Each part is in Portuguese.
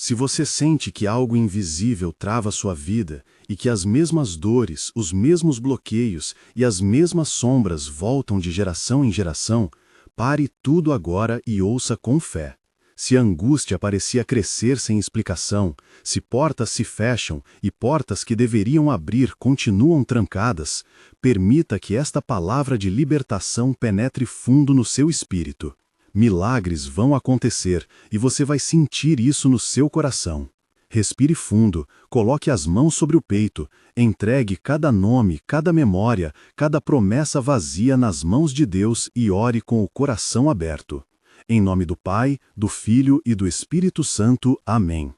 Se você sente que algo invisível trava sua vida e que as mesmas dores, os mesmos bloqueios e as mesmas sombras voltam de geração em geração, pare tudo agora e ouça com fé. Se a angústia parecia crescer sem explicação, se portas se fecham e portas que deveriam abrir continuam trancadas, permita que esta palavra de libertação penetre fundo no seu espírito. Milagres vão acontecer e você vai sentir isso no seu coração. Respire fundo, coloque as mãos sobre o peito, entregue cada nome, cada memória, cada promessa vazia nas mãos de Deus e ore com o coração aberto. Em nome do Pai, do Filho e do Espírito Santo. Amém.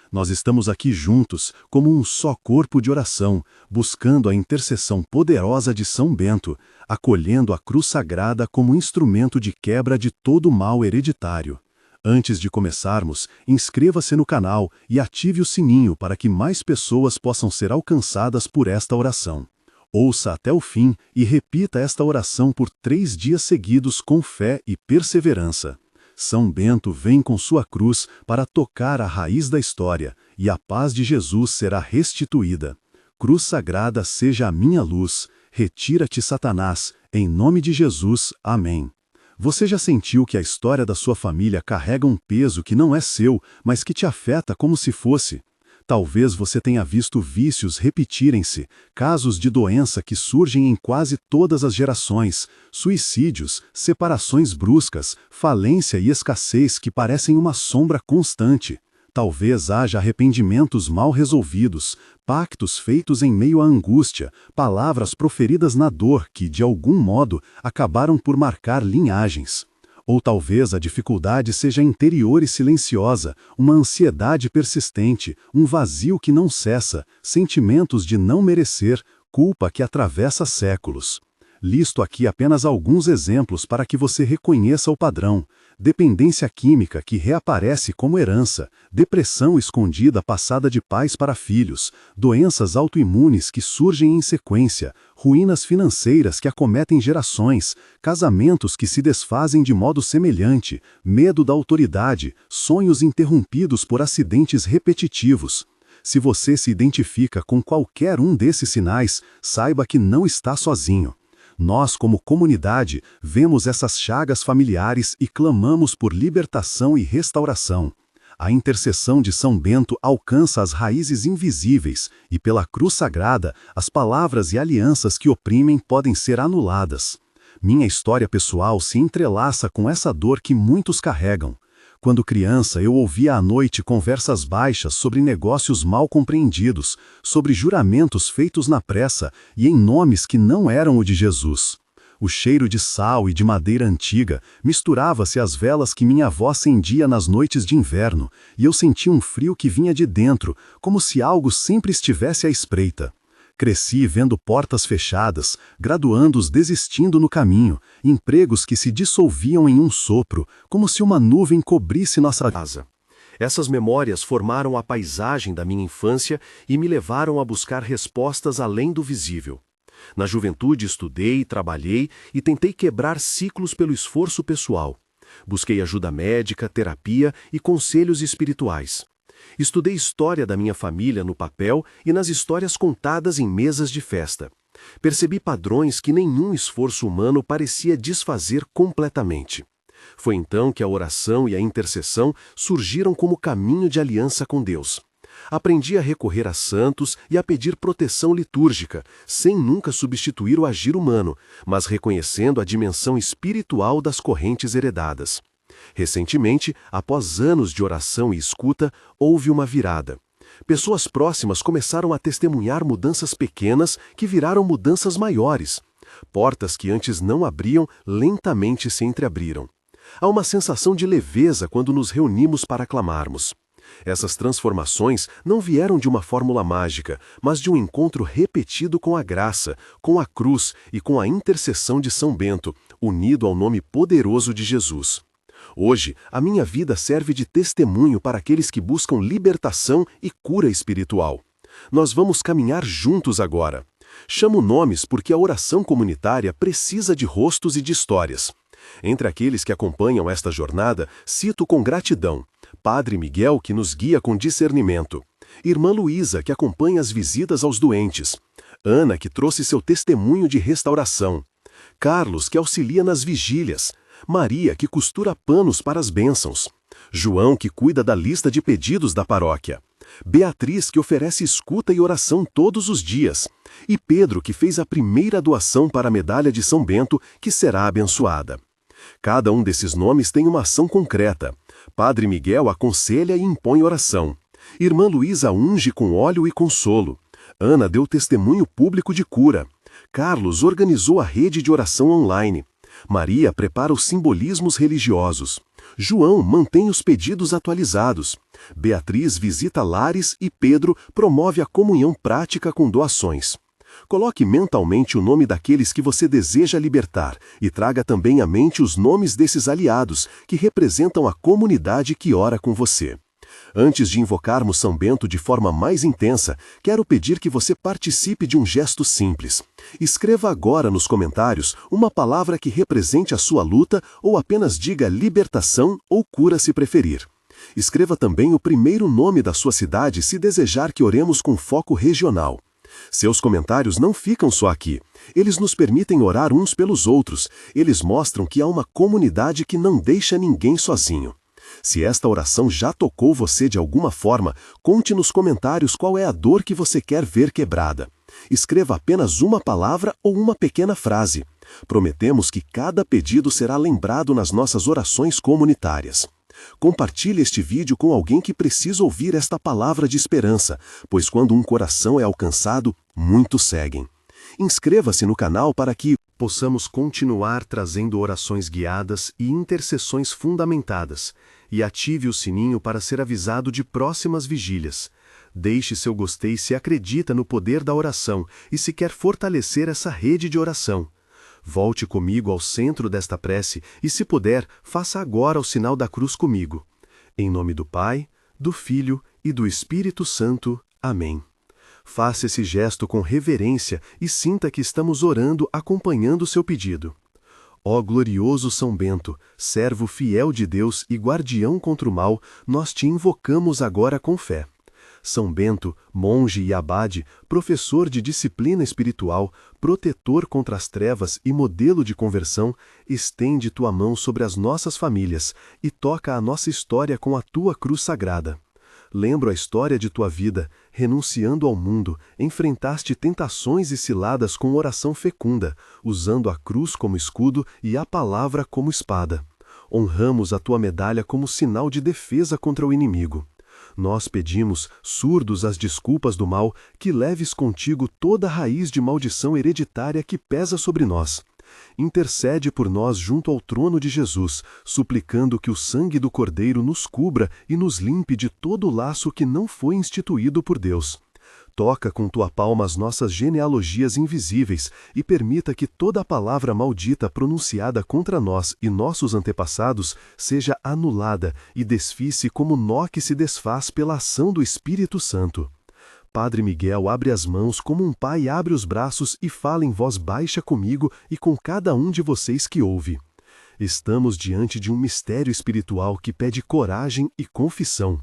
Nós estamos aqui juntos, como um só corpo de oração, buscando a intercessão poderosa de São Bento, acolhendo a cruz sagrada como instrumento de quebra de todo mal hereditário. Antes de começarmos, inscreva-se no canal e ative o sininho para que mais pessoas possam ser alcançadas por esta oração. Ouça até o fim e repita esta oração por 3 dias seguidos com fé e perseverança. São Bento vem com sua cruz para tocar a raiz da história, e a paz de Jesus será restituída. Cruz sagrada seja a minha luz, retira-te Satanás, em nome de Jesus, amém. Você já sentiu que a história da sua família carrega um peso que não é seu, mas que te afeta como se fosse? Talvez você tenha visto vícios repetirem-se, casos de doença que surgem em quase todas as gerações, suicídios, separações bruscas, falência e escassez que parecem uma sombra constante. Talvez haja arrependimentos mal resolvidos, pactos feitos em meio à angústia, palavras proferidas na dor que, de algum modo, acabaram por marcar linhagens. Ou talvez a dificuldade seja interior e silenciosa, uma ansiedade persistente, um vazio que não cessa, sentimentos de não merecer, culpa que atravessa séculos. Listo aqui apenas alguns exemplos para que você reconheça o padrão. Dependência química que reaparece como herança, depressão escondida passada de pais para filhos, doenças autoimunes que surgem em sequência, ruínas financeiras que acometem gerações, casamentos que se desfazem de modo semelhante, medo da autoridade, sonhos interrompidos por acidentes repetitivos. Se você se identifica com qualquer um desses sinais, saiba que não está sozinho. Nós, como comunidade, vemos essas chagas familiares e clamamos por libertação e restauração. A intercessão de São Bento alcança as raízes invisíveis e, pela cruz sagrada, as palavras e alianças que oprimem podem ser anuladas. Minha história pessoal se entrelaça com essa dor que muitos carregam. Quando criança, eu ouvia à noite conversas baixas sobre negócios mal compreendidos, sobre juramentos feitos na pressa e em nomes que não eram o de Jesus. O cheiro de sal e de madeira antiga misturava-se às velas que minha avó acendia nas noites de inverno, e eu sentia um frio que vinha de dentro, como se algo sempre estivesse à espreita. Cresci vendo portas fechadas, graduandos desistindo no caminho, empregos que se dissolviam em um sopro, como se uma nuvem cobrisse nossa casa. Essas memórias formaram a paisagem da minha infância e me levaram a buscar respostas além do visível. Na juventude estudei, trabalhei e tentei quebrar ciclos pelo esforço pessoal. Busquei ajuda médica, terapia e conselhos espirituais. Estudei história da minha família no papel e nas histórias contadas em mesas de festa. Percebi padrões que nenhum esforço humano parecia desfazer completamente. Foi então que a oração e a intercessão surgiram como caminho de aliança com Deus. Aprendi a recorrer a santos e a pedir proteção litúrgica, sem nunca substituir o agir humano, mas reconhecendo a dimensão espiritual das correntes heredadas. Recentemente, após anos de oração e escuta, houve uma virada. Pessoas próximas começaram a testemunhar mudanças pequenas que viraram mudanças maiores. Portas que antes não abriam, lentamente se entreabriram. Há uma sensação de leveza quando nos reunimos para clamarmos. Essas transformações não vieram de uma fórmula mágica, mas de um encontro repetido com a graça, com a cruz e com a intercessão de São Bento, unido ao nome poderoso de Jesus. Hoje, a minha vida serve de testemunho para aqueles que buscam libertação e cura espiritual. Nós vamos caminhar juntos agora. Chamo nomes porque a oração comunitária precisa de rostos e de histórias. Entre aqueles que acompanham esta jornada, cito com gratidão Padre Miguel, que nos guia com discernimento. Irmã Luísa, que acompanha as visitas aos doentes. Ana, que trouxe seu testemunho de restauração. Carlos, que auxilia nas vigílias. Maria, que costura panos para as bênçãos. João, que cuida da lista de pedidos da paróquia. Beatriz, que oferece escuta e oração todos os dias. E Pedro, que fez a primeira doação para a medalha de São Bento, que será abençoada. Cada um desses nomes tem uma ação concreta. Padre Miguel aconselha e impõe oração. Irmã Luísa unge com óleo e consolo. Ana deu testemunho público de cura. Carlos organizou a rede de oração online. Maria prepara os simbolismos religiosos. João mantém os pedidos atualizados. Beatriz visita lares e Pedro promove a comunhão prática com doações. Coloque mentalmente o nome daqueles que você deseja libertar e traga também à mente os nomes desses aliados que representam a comunidade que ora com você. Antes de invocarmos São Bento de forma mais intensa, quero pedir que você participe de um gesto simples. Escreva agora nos comentários uma palavra que represente a sua luta ou apenas diga libertação ou cura se preferir. Escreva também o primeiro nome da sua cidade se desejar que oremos com foco regional. Seus comentários não ficam só aqui. Eles nos permitem orar uns pelos outros. Eles mostram que há uma comunidade que não deixa ninguém sozinho. Se esta oração já tocou você de alguma forma, conte nos comentários qual é a dor que você quer ver quebrada. Escreva apenas uma palavra ou uma pequena frase. Prometemos que cada pedido será lembrado nas nossas orações comunitárias. Compartilhe este vídeo com alguém que precisa ouvir esta palavra de esperança, pois quando um coração é alcançado, muitos seguem. Inscreva-se no canal para que possamos continuar trazendo orações guiadas e intercessões fundamentadas, e ative o sininho para ser avisado de próximas vigílias. Deixe seu gostei se acredita no poder da oração e se quer fortalecer essa rede de oração. Volte comigo ao centro desta prece e, se puder, faça agora o sinal da cruz comigo. Em nome do Pai, do Filho e do Espírito Santo. Amém. Faça esse gesto com reverência e sinta que estamos orando acompanhando seu pedido. Ó glorioso São Bento, servo fiel de Deus e guardião contra o mal, nós te invocamos agora com fé. São Bento, monge e abade, professor de disciplina espiritual, protetor contra as trevas e modelo de conversão, estende tua mão sobre as nossas famílias e toca a nossa história com a tua cruz sagrada. Lembro a história de tua vida, renunciando ao mundo, enfrentaste tentações e ciladas com oração fecunda, usando a cruz como escudo e a palavra como espada. Honramos a tua medalha como sinal de defesa contra o inimigo. Nós pedimos, surdos às desculpas do mal, que leves contigo toda a raiz de maldição hereditária que pesa sobre nós. Intercede por nós junto ao trono de Jesus, suplicando que o sangue do Cordeiro nos cubra e nos limpe de todo laço que não foi instituído por Deus. Toca com tua palma as nossas genealogias invisíveis e permita que toda a palavra maldita pronunciada contra nós e nossos antepassados seja anulada e desfice como nó que se desfaz pela ação do Espírito Santo. Padre Miguel abre as mãos como um pai abre os braços e fala em voz baixa comigo e com cada um de vocês que ouve. Estamos diante de um mistério espiritual que pede coragem e confissão.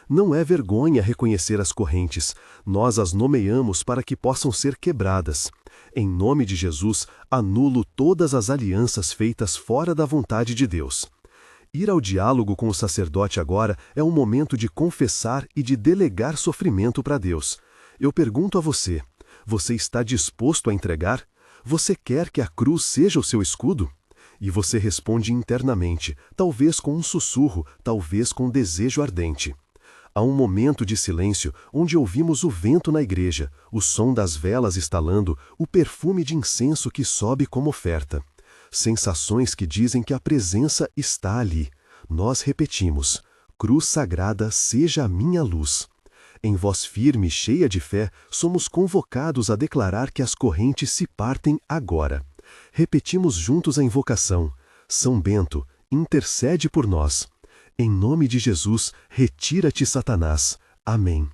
Não é vergonha reconhecer as correntes, nós as nomeamos para que possam ser quebradas. Em nome de Jesus, anulo todas as alianças feitas fora da vontade de Deus. Ir ao diálogo com o sacerdote agora é um momento de confessar e de delegar sofrimento para Deus. Eu pergunto a você, você está disposto a entregar? Você quer que a cruz seja o seu escudo? E você responde internamente, talvez com um sussurro, talvez com desejo ardente. Há um momento de silêncio onde ouvimos o vento na igreja, o som das velas estalando, o perfume de incenso que sobe como oferta. Sensações que dizem que a presença está ali. Nós repetimos, cruz sagrada seja a minha luz. Em voz firme e cheia de fé, somos convocados a declarar que as correntes se partem agora. Repetimos juntos a invocação. São Bento, intercede por nós. Em nome de Jesus, retira-te, Satanás. Amém.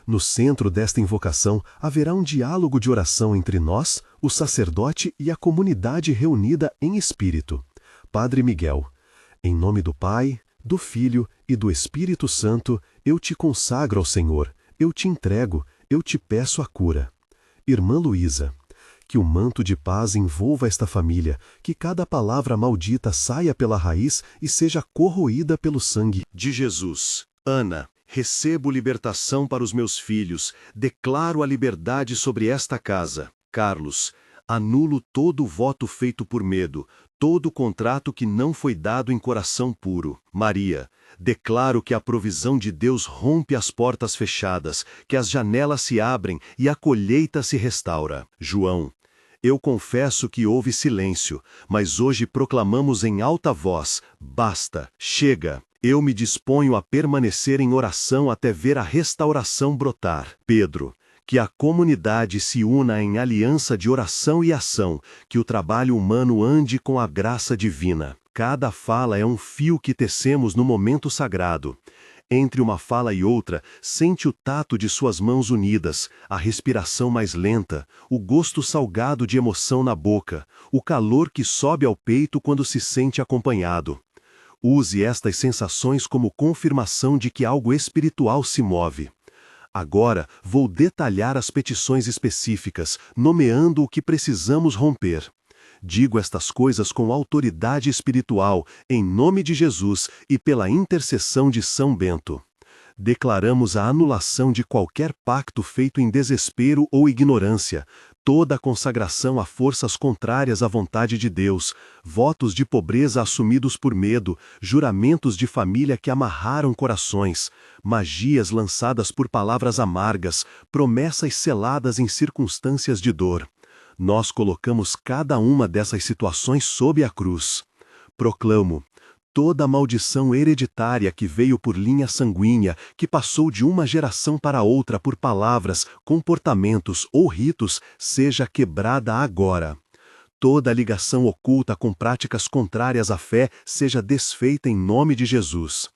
No centro desta invocação, haverá um diálogo de oração entre nós, o sacerdote e a comunidade reunida em espírito. Padre Miguel, em nome do Pai, do Filho e do Espírito Santo, eu te consagro ao Senhor, eu te entrego, eu te peço a cura. Irmã Luísa, que o manto de paz envolva esta família, que cada palavra maldita saia pela raiz e seja corroída pelo sangue de Jesus. Ana, recebo libertação para os meus filhos, declaro a liberdade sobre esta casa. Carlos, anulo todo o voto feito por medo, todo contrato que não foi dado em coração puro. Maria, declaro que a provisão de Deus rompe as portas fechadas, que as janelas se abrem e a colheita se restaura. João, eu confesso que houve silêncio, mas hoje proclamamos em alta voz: basta, chega. Eu me disponho a permanecer em oração até ver a restauração brotar. Pedro, que a comunidade se una em aliança de oração e ação, que o trabalho humano ande com a graça divina. Cada fala é um fio que tecemos no momento sagrado. Entre uma fala e outra, sente o tato de suas mãos unidas, a respiração mais lenta, o gosto salgado de emoção na boca, o calor que sobe ao peito quando se sente acompanhado. Use estas sensações como confirmação de que algo espiritual se move. Agora vou detalhar as petições específicas, nomeando o que precisamos romper. Digo estas coisas com autoridade espiritual, em nome de Jesus e pela intercessão de São Bento. Declaramos a anulação de qualquer pacto feito em desespero ou ignorância, toda a consagração a forças contrárias à vontade de Deus, votos de pobreza assumidos por medo, juramentos de família que amarraram corações, magias lançadas por palavras amargas, promessas seladas em circunstâncias de dor. Nós colocamos cada uma dessas situações sob a cruz. Proclamo: toda maldição hereditária que veio por linha sanguínea, que passou de uma geração para outra por palavras, comportamentos ou ritos, seja quebrada agora. Toda ligação oculta com práticas contrárias à fé seja desfeita em nome de Jesus.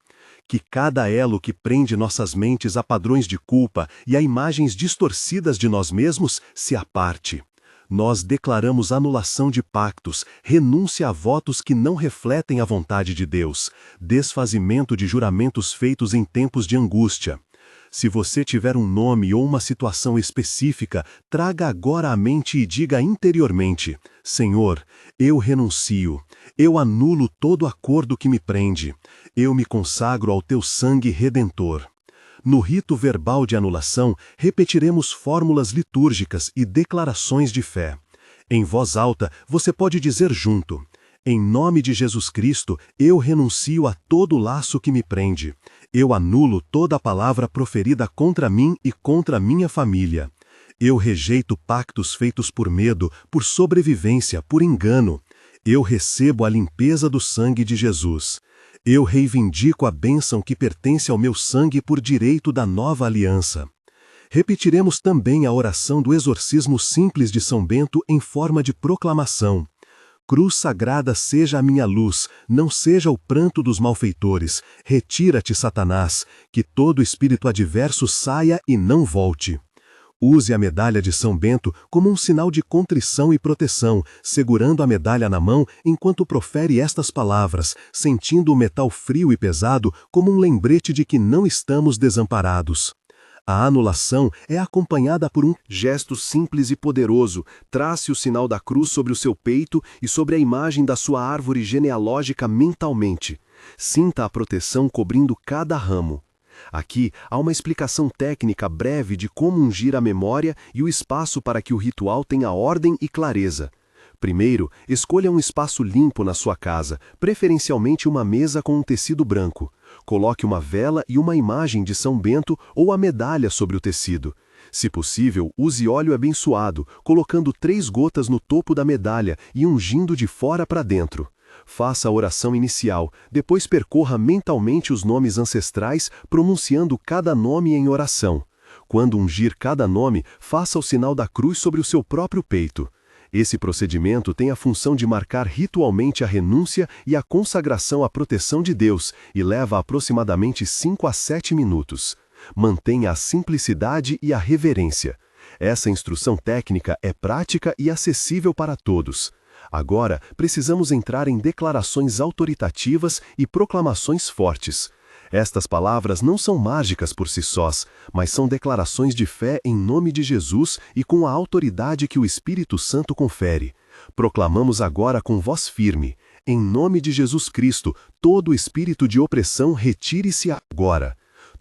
Que cada elo que prende nossas mentes a padrões de culpa e a imagens distorcidas de nós mesmos se aparte. Nós declaramos anulação de pactos, renúncia a votos que não refletem a vontade de Deus, desfazimento de juramentos feitos em tempos de angústia. Se você tiver um nome ou uma situação específica, traga agora à mente e diga interiormente: Senhor, eu renuncio, eu anulo todo acordo que me prende, eu me consagro ao teu sangue redentor. No rito verbal de anulação, repetiremos fórmulas litúrgicas e declarações de fé. Em voz alta, você pode dizer junto: em nome de Jesus Cristo, eu renuncio a todo laço que me prende. Eu anulo toda a palavra proferida contra mim e contra minha família. Eu rejeito pactos feitos por medo, por sobrevivência, por engano. Eu recebo a limpeza do sangue de Jesus. Eu reivindico a bênção que pertence ao meu sangue por direito da nova aliança. Repetiremos também a oração do exorcismo simples de São Bento em forma de proclamação. Cruz sagrada seja a minha luz, não seja o pranto dos malfeitores. Retira-te, Satanás, que todo espírito adverso saia e não volte. Use a medalha de São Bento como um sinal de contrição e proteção, segurando a medalha na mão enquanto profere estas palavras, sentindo o metal frio e pesado como um lembrete de que não estamos desamparados. A anulação é acompanhada por um gesto simples e poderoso. Trace o sinal da cruz sobre o seu peito e sobre a imagem da sua árvore genealógica mentalmente. Sinta a proteção cobrindo cada ramo. Aqui há uma explicação técnica breve de como ungir a memória e o espaço para que o ritual tenha ordem e clareza. Primeiro, escolha um espaço limpo na sua casa, preferencialmente uma mesa com um tecido branco. Coloque uma vela e uma imagem de São Bento ou a medalha sobre o tecido. Se possível, use óleo abençoado, colocando 3 gotas no topo da medalha e ungindo de fora para dentro. Faça a oração inicial, depois percorra mentalmente os nomes ancestrais, pronunciando cada nome em oração. Quando ungir cada nome, faça o sinal da cruz sobre o seu próprio peito. Esse procedimento tem a função de marcar ritualmente a renúncia e a consagração à proteção de Deus e leva aproximadamente 5 a 7 minutos. Mantenha a simplicidade e a reverência. Essa instrução técnica é prática e acessível para todos. Agora, precisamos entrar em declarações autoritativas e proclamações fortes. Estas palavras não são mágicas por si sós, mas são declarações de fé em nome de Jesus e com a autoridade que o Espírito Santo confere. Proclamamos agora com voz firme: em nome de Jesus Cristo, todo espírito de opressão retire-se agora.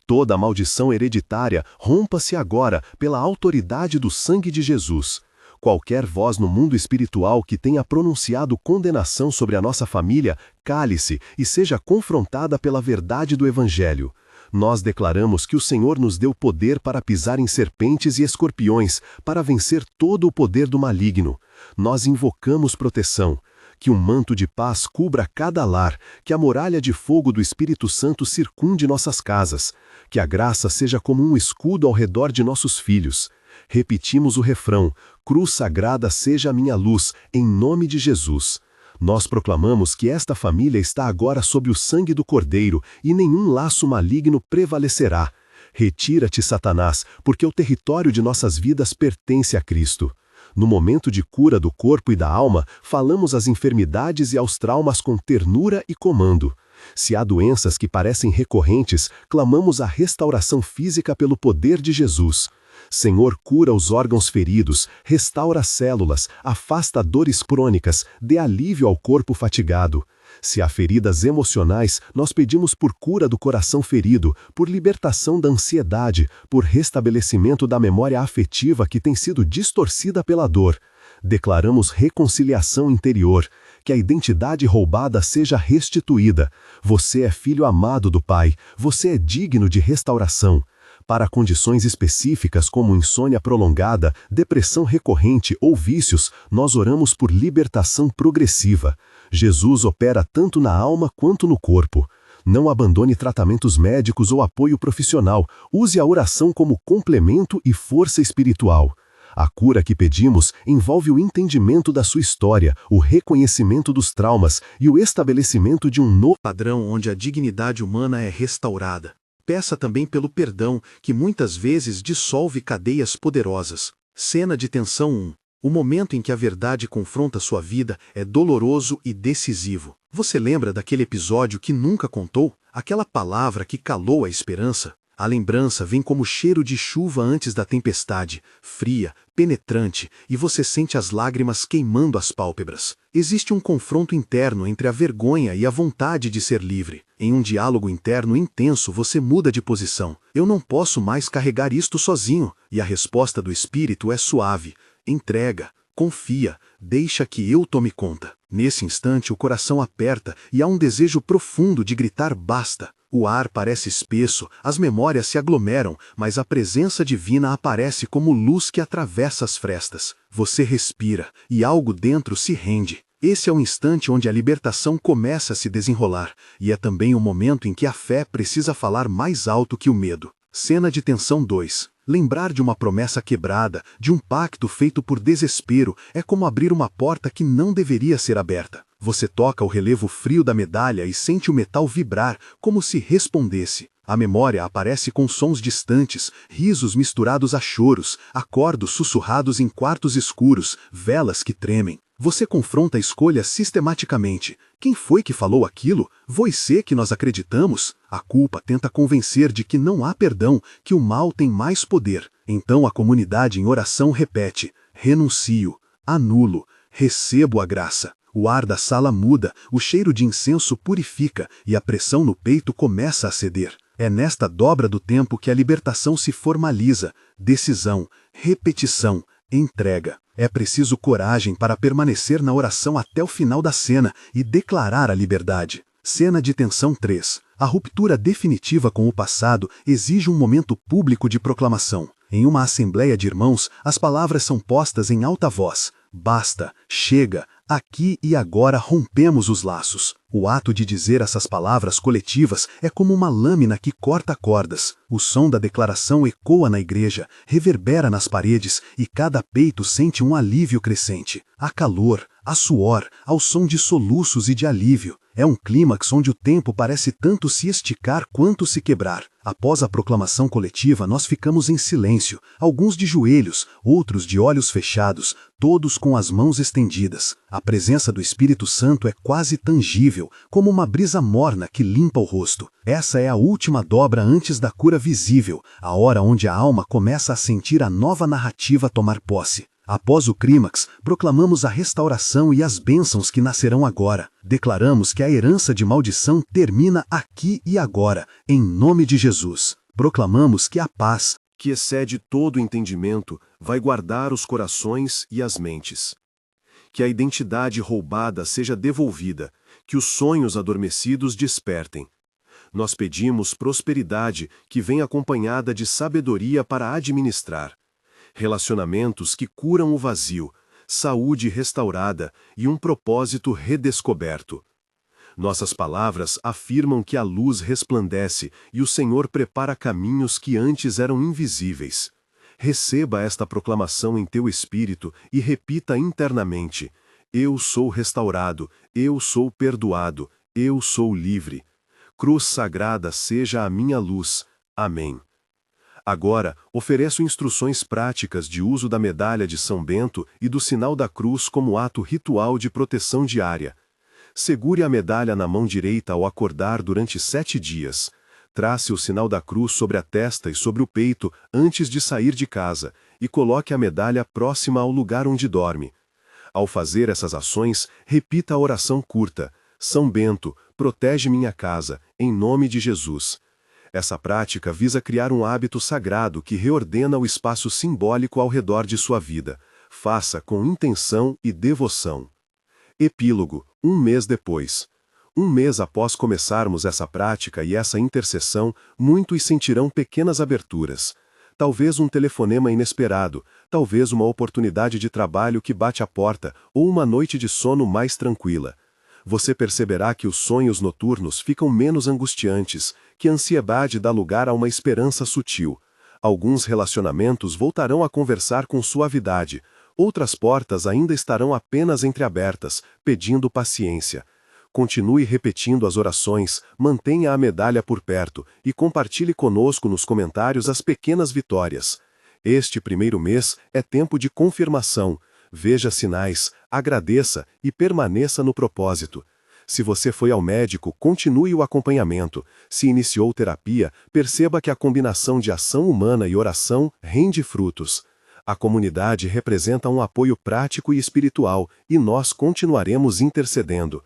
Toda maldição hereditária rompa-se agora pela autoridade do sangue de Jesus. Qualquer voz no mundo espiritual que tenha pronunciado condenação sobre a nossa família, cale-se e seja confrontada pela verdade do Evangelho. Nós declaramos que o Senhor nos deu poder para pisar em serpentes e escorpiões, para vencer todo o poder do maligno. Nós invocamos proteção. Que um manto de paz cubra cada lar, que a muralha de fogo do Espírito Santo circunde nossas casas, que a graça seja como um escudo ao redor de nossos filhos. Repetimos o refrão: cruz sagrada seja a minha luz, em nome de Jesus. Nós proclamamos que esta família está agora sob o sangue do Cordeiro e nenhum laço maligno prevalecerá. Retira-te, Satanás, porque o território de nossas vidas pertence a Cristo. No momento de cura do corpo e da alma, falamos às enfermidades e aos traumas com ternura e comando. Se há doenças que parecem recorrentes, clamamos a restauração física pelo poder de Jesus. Senhor, cura os órgãos feridos, restaura as células, afasta dores crônicas, dê alívio ao corpo fatigado. Se há feridas emocionais, nós pedimos por cura do coração ferido, por libertação da ansiedade, por restabelecimento da memória afetiva que tem sido distorcida pela dor. Declaramos reconciliação interior, que a identidade roubada seja restituída. Você é filho amado do Pai, você é digno de restauração. Para condições específicas como insônia prolongada, depressão recorrente ou vícios, nós oramos por libertação progressiva. Jesus opera tanto na alma quanto no corpo. Não abandone tratamentos médicos ou apoio profissional. Use a oração como complemento e força espiritual. A cura que pedimos envolve o entendimento da sua história, o reconhecimento dos traumas e o estabelecimento de um novo padrão onde a dignidade humana é restaurada. Peça também pelo perdão, que muitas vezes dissolve cadeias poderosas. Cena de tensão 1. O momento em que a verdade confronta sua vida é doloroso e decisivo. Você lembra daquele episódio que nunca contou? Aquela palavra que calou a esperança? A lembrança vem como cheiro de chuva antes da tempestade, fria, penetrante, e você sente as lágrimas queimando as pálpebras. Existe um confronto interno entre a vergonha e a vontade de ser livre. Em um diálogo interno intenso, você muda de posição. Eu não posso mais carregar isto sozinho. E a resposta do espírito é suave. Entrega, confia, deixa que eu tome conta. Nesse instante, o coração aperta e há um desejo profundo de gritar basta. O ar parece espesso, as memórias se aglomeram, mas a presença divina aparece como luz que atravessa as frestas. Você respira, e algo dentro se rende. Esse é o instante onde a libertação começa a se desenrolar, e é também o momento em que a fé precisa falar mais alto que o medo. Cena de tensão 2. Lembrar de uma promessa quebrada, de um pacto feito por desespero, é como abrir uma porta que não deveria ser aberta. Você toca o relevo frio da medalha e sente o metal vibrar, como se respondesse. A memória aparece com sons distantes, risos misturados a choros, acordos sussurrados em quartos escuros, velas que tremem. Você confronta a escolha sistematicamente. Quem foi que falou aquilo? Você que nós acreditamos? A culpa tenta convencer de que não há perdão, que o mal tem mais poder. Então a comunidade em oração repete: renuncio, anulo, recebo a graça. O ar da sala muda, o cheiro de incenso purifica e a pressão no peito começa a ceder. É nesta dobra do tempo que a libertação se formaliza. Decisão, repetição, entrega. É preciso coragem para permanecer na oração até o final da cena e declarar a liberdade. Cena de tensão 3. A ruptura definitiva com o passado exige um momento público de proclamação. Em uma assembleia de irmãos, as palavras são postas em alta voz. Basta, chega, aqui e agora rompemos os laços. O ato de dizer essas palavras coletivas é como uma lâmina que corta cordas. O som da declaração ecoa na igreja, reverbera nas paredes e cada peito sente um alívio crescente. Há calor, há suor, ao som de soluços e de alívio. É um clímax onde o tempo parece tanto se esticar quanto se quebrar. Após a proclamação coletiva, nós ficamos em silêncio, alguns de joelhos, outros de olhos fechados, todos com as mãos estendidas. A presença do Espírito Santo é quase tangível, como uma brisa morna que limpa o rosto. Essa é a última dobra antes da cura visível, a hora onde a alma começa a sentir a nova narrativa tomar posse. Após o clímax, proclamamos a restauração e as bênçãos que nascerão agora. Declaramos que a herança de maldição termina aqui e agora, em nome de Jesus. Proclamamos que a paz, que excede todo entendimento, vai guardar os corações e as mentes. Que a identidade roubada seja devolvida, que os sonhos adormecidos despertem. Nós pedimos prosperidade que vem acompanhada de sabedoria para administrar. Relacionamentos que curam o vazio, saúde restaurada e um propósito redescoberto. Nossas palavras afirmam que a luz resplandece e o Senhor prepara caminhos que antes eram invisíveis. Receba esta proclamação em teu espírito e repita internamente: eu sou restaurado, eu sou perdoado, eu sou livre. Cruz sagrada seja a minha luz. Amém. Agora, ofereço instruções práticas de uso da medalha de São Bento e do sinal da cruz como ato ritual de proteção diária. Segure a medalha na mão direita ao acordar durante 7 dias. Trace o sinal da cruz sobre a testa e sobre o peito antes de sair de casa e coloque a medalha próxima ao lugar onde dorme. Ao fazer essas ações, repita a oração curta: São Bento, protege minha casa, em nome de Jesus. Essa prática visa criar um hábito sagrado que reordena o espaço simbólico ao redor de sua vida. Faça com intenção e devoção. Epílogo: 1 mês depois. 1 mês após começarmos essa prática e essa intercessão, muitos sentirão pequenas aberturas. Talvez um telefonema inesperado, talvez uma oportunidade de trabalho que bate à porta, ou uma noite de sono mais tranquila. Você perceberá que os sonhos noturnos ficam menos angustiantes, que a ansiedade dá lugar a uma esperança sutil. Alguns relacionamentos voltarão a conversar com suavidade, outras portas ainda estarão apenas entreabertas, pedindo paciência. Continue repetindo as orações, mantenha a medalha por perto e compartilhe conosco nos comentários as pequenas vitórias. Este primeiro mês é tempo de confirmação. Veja sinais, agradeça e permaneça no propósito. Se você foi ao médico, continue o acompanhamento. Se iniciou terapia, perceba que a combinação de ação humana e oração rende frutos. A comunidade representa um apoio prático e espiritual, e nós continuaremos intercedendo.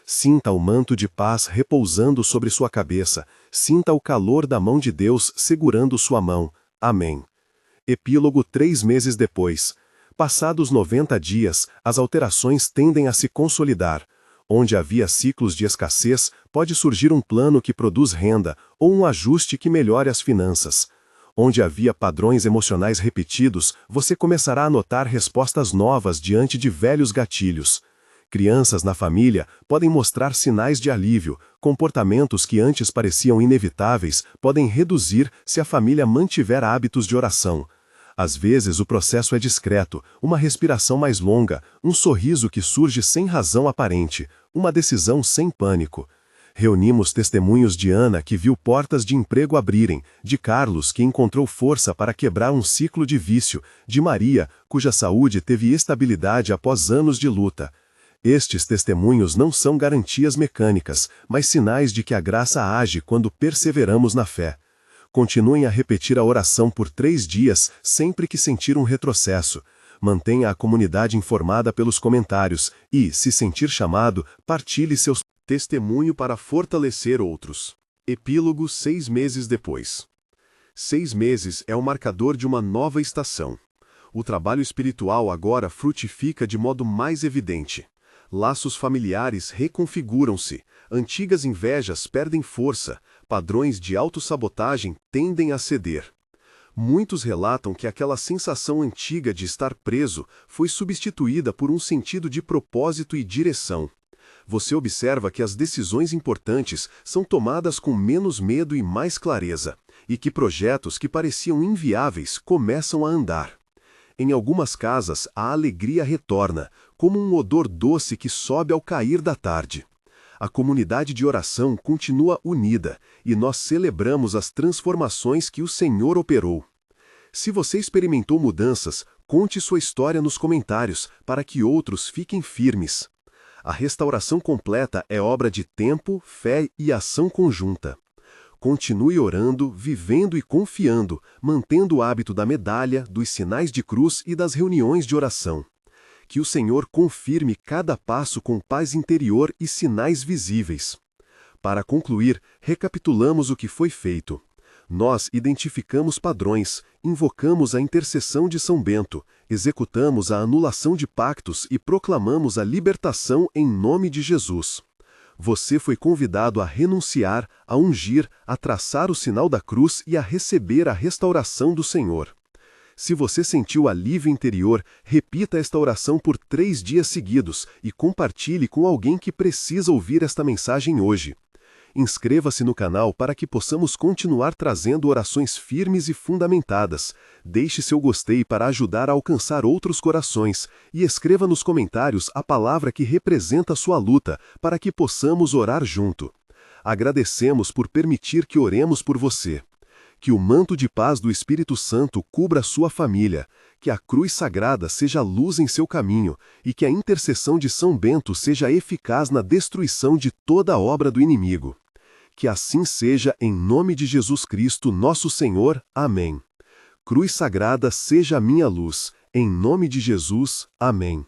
Sinta o manto de paz repousando sobre sua cabeça. Sinta o calor da mão de Deus segurando sua mão. Amém. Epílogo 3 meses depois. Passados 90 dias, as alterações tendem a se consolidar. Onde havia ciclos de escassez, pode surgir um plano que produz renda ou um ajuste que melhore as finanças. Onde havia padrões emocionais repetidos, você começará a notar respostas novas diante de velhos gatilhos. Crianças na família podem mostrar sinais de alívio, comportamentos que antes pareciam inevitáveis podem reduzir se a família mantiver hábitos de oração. Às vezes o processo é discreto, uma respiração mais longa, um sorriso que surge sem razão aparente, uma decisão sem pânico. Reunimos testemunhos de Ana, que viu portas de emprego abrirem, de Carlos, que encontrou força para quebrar um ciclo de vício, de Maria, cuja saúde teve estabilidade após anos de luta. Estes testemunhos não são garantias mecânicas, mas sinais de que a graça age quando perseveramos na fé. Continuem a repetir a oração por 3 dias sempre que sentir um retrocesso. Mantenha a comunidade informada pelos comentários e, se sentir chamado, partilhe seu testemunho para fortalecer outros. Epílogo 6 meses depois. 6 meses é o marcador de uma nova estação. O trabalho espiritual agora frutifica de modo mais evidente. Laços familiares reconfiguram-se, antigas invejas perdem força, padrões de autossabotagem tendem a ceder. Muitos relatam que aquela sensação antiga de estar preso foi substituída por um sentido de propósito e direção. Você observa que as decisões importantes são tomadas com menos medo e mais clareza, e que projetos que pareciam inviáveis começam a andar. Em algumas casas, a alegria retorna, como um odor doce que sobe ao cair da tarde. A comunidade de oração continua unida e nós celebramos as transformações que o Senhor operou. Se você experimentou mudanças, conte sua história nos comentários para que outros fiquem firmes. A restauração completa é obra de tempo, fé e ação conjunta. Continue orando, vivendo e confiando, mantendo o hábito da medalha, dos sinais de cruz e das reuniões de oração. Que o Senhor confirme cada passo com paz interior e sinais visíveis. Para concluir, recapitulamos o que foi feito. Nós identificamos padrões, invocamos a intercessão de São Bento, executamos a anulação de pactos e proclamamos a libertação em nome de Jesus. Você foi convidado a renunciar, a ungir, a traçar o sinal da cruz e a receber a restauração do Senhor. Se você sentiu alívio interior, repita esta oração por 3 dias seguidos e compartilhe com alguém que precisa ouvir esta mensagem hoje. Inscreva-se no canal para que possamos continuar trazendo orações firmes e fundamentadas. Deixe seu gostei para ajudar a alcançar outros corações e escreva nos comentários a palavra que representa sua luta para que possamos orar junto. Agradecemos por permitir que oremos por você. Que o manto de paz do Espírito Santo cubra sua família, que a cruz sagrada seja luz em seu caminho e que a intercessão de São Bento seja eficaz na destruição de toda a obra do inimigo. Que assim seja em nome de Jesus Cristo, nosso Senhor. Amém. Cruz sagrada seja a minha luz. Em nome de Jesus. Amém.